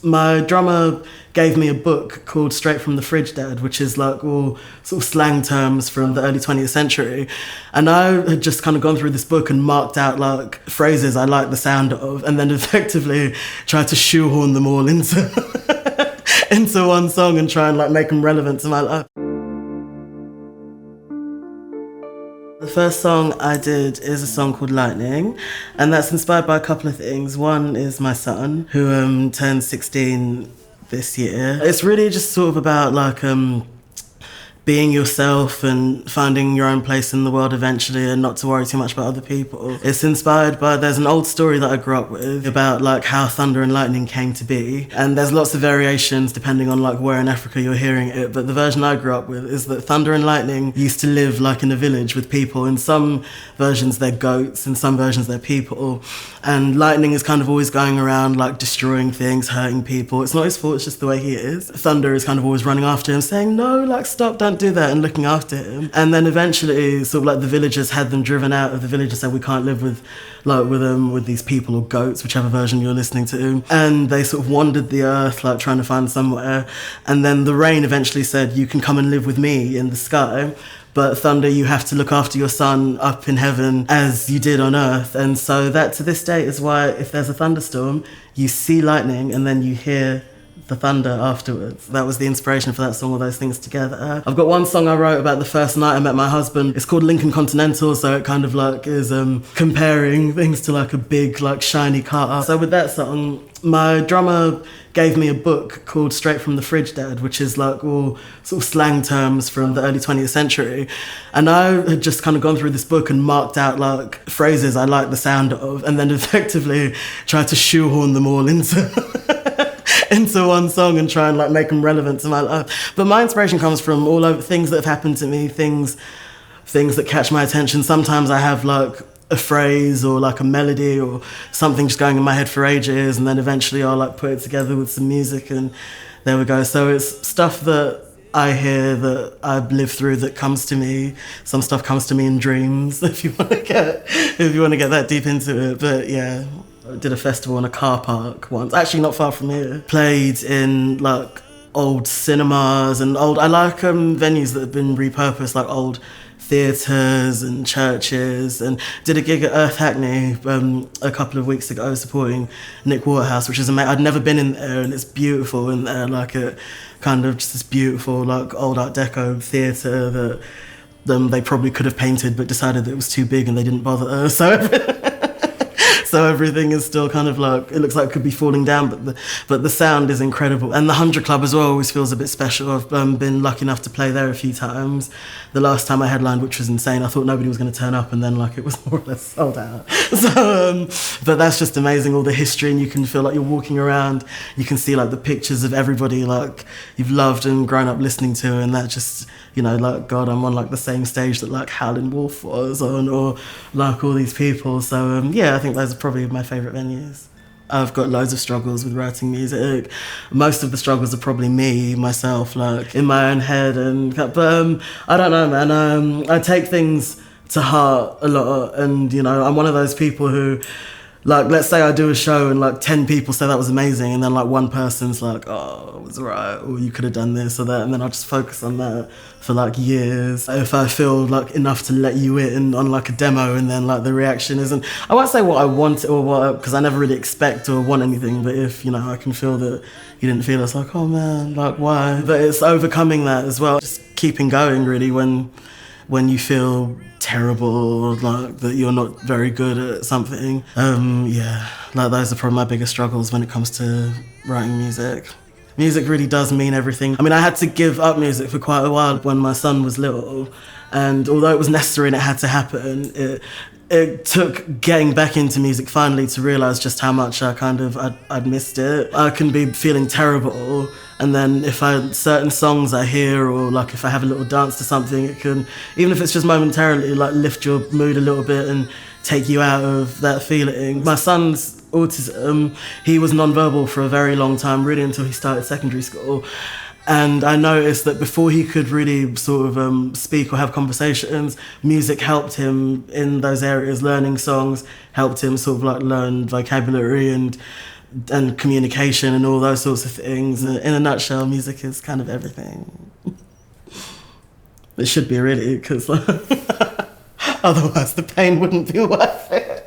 My drummer gave me a book called Straight from the Fridge Dad, which is like all sort of slang terms from the early 20th century. And I had just kind of gone through this book and marked out like phrases I liked the sound of, and then effectively tried to shoehorn them all into into one song and try and like make them relevant to my life. The first song I did is a song called Lightning, and that's inspired by a couple of things. One is my son, who turned 16 this year. It's really just sort of about like being yourself and finding your own place in the world eventually and not to worry too much about other people. It's inspired by, there's an old story that I grew up with about like how thunder and lightning came to be, and there's lots of variations depending on like where in Africa you're hearing it, but the version I grew up with is that thunder and lightning used to live like in a village with people. In some versions they're goats, in some versions they're people, and lightning is kind of always going around like destroying things, hurting people. It's not his fault, it's just the way he is. Thunder is kind of always running after him saying, no, like stop, don't do that, and looking after him. And then eventually sort of like the villagers had them driven out of the village and said, we can't live with these people or goats, whichever version you're listening to. And they sort of wandered the earth like trying to find somewhere, and then the rain eventually said, you can come and live with me in the sky, but thunder, you have to look after your son up in heaven as you did on earth. And so that to this day is why if there's a thunderstorm, you see lightning and then you hear the thunder afterwards. That was the inspiration for that song, all those things together. I've got one song I wrote about the first night I met my husband. It's called Lincoln Continental, so it kind of like is comparing things to like a big like shiny car. So with that song, my drummer gave me a book called Straight from the Fridge Dad, which is like all sort of slang terms from the early 20th century. And I had just kind of gone through this book and marked out like phrases I liked the sound of, and then effectively tried to shoehorn them all into one song and try and like make them relevant to my life. But my inspiration comes from all over things that have happened to me, things that catch my attention. Sometimes I have like a phrase or like a melody or something just going in my head for ages, and then eventually I'll like put it together with some music, and there we go. So it's stuff that I hear, that I've lived through, that comes to me. Some stuff comes to me in dreams, if you want to get that deep into it. But yeah, I did a festival in a car park once, actually not far from here. Played in like old cinemas and I like venues that have been repurposed, like old theatres and churches, and did a gig at Earth Hackney a couple of weeks ago supporting Nick Waterhouse, which is amazing. I'd never been in there, and it's beautiful in there, like a kind of just this beautiful like old Art Deco theatre that they probably could have painted but decided that it was too big and they didn't bother. So everything is still kind of like, it looks like it could be falling down, but the sound is incredible. And the 100 Club as well always feels a bit special. I've been lucky enough to play there a few times. The last time I headlined, which was insane, I thought nobody was going to turn up, and then like it was more or less sold out. So, but that's just amazing, all the history, and you can feel like you're walking around, you can see like the pictures of everybody like you've loved and grown up listening to, and that just, you know, like, God, I'm on like the same stage that like Howlin' Wolf was on, or like all these people. So yeah, I think those are probably my favourite venues. I've got loads of struggles with writing music. Most of the struggles are probably myself, like in my own head, but I don't know, man. I take things to heart a lot, and you know, I'm one of those people who, like, let's say I do a show and like 10 people say that was amazing, and then like one person's like, oh, it was right, or you could have done this or that, and then I'll just focus on that for like years. If I feel like enough to let you in on like a demo, and then like the reaction isn't, I won't say what I want or what, because I never really expect or want anything, but if, you know, I can feel that you didn't feel, it's like, oh man, like why? But it's overcoming that as well, just keeping going really when you feel terrible, like that you're not very good at something. Yeah, like those are probably my biggest struggles when it comes to writing music. Music really does mean everything. I mean, I had to give up music for quite a while when my son was little, and although it was necessary and it had to happen, it took getting back into music finally to realise just how much I'd missed it. I can be feeling terrible, and then if certain songs I hear, or like if I have a little dance to something, it can, even if it's just momentarily, like lift your mood a little bit and take you out of that feeling. My son's autism, he was non-verbal for a very long time, really until he started secondary school. And I noticed that before he could really sort of speak or have conversations, music helped him in those areas. Learning songs helped him sort of like learn vocabulary and and communication and all those sorts of things. In a nutshell, music is kind of everything. It should be really, because otherwise the pain wouldn't be worth it.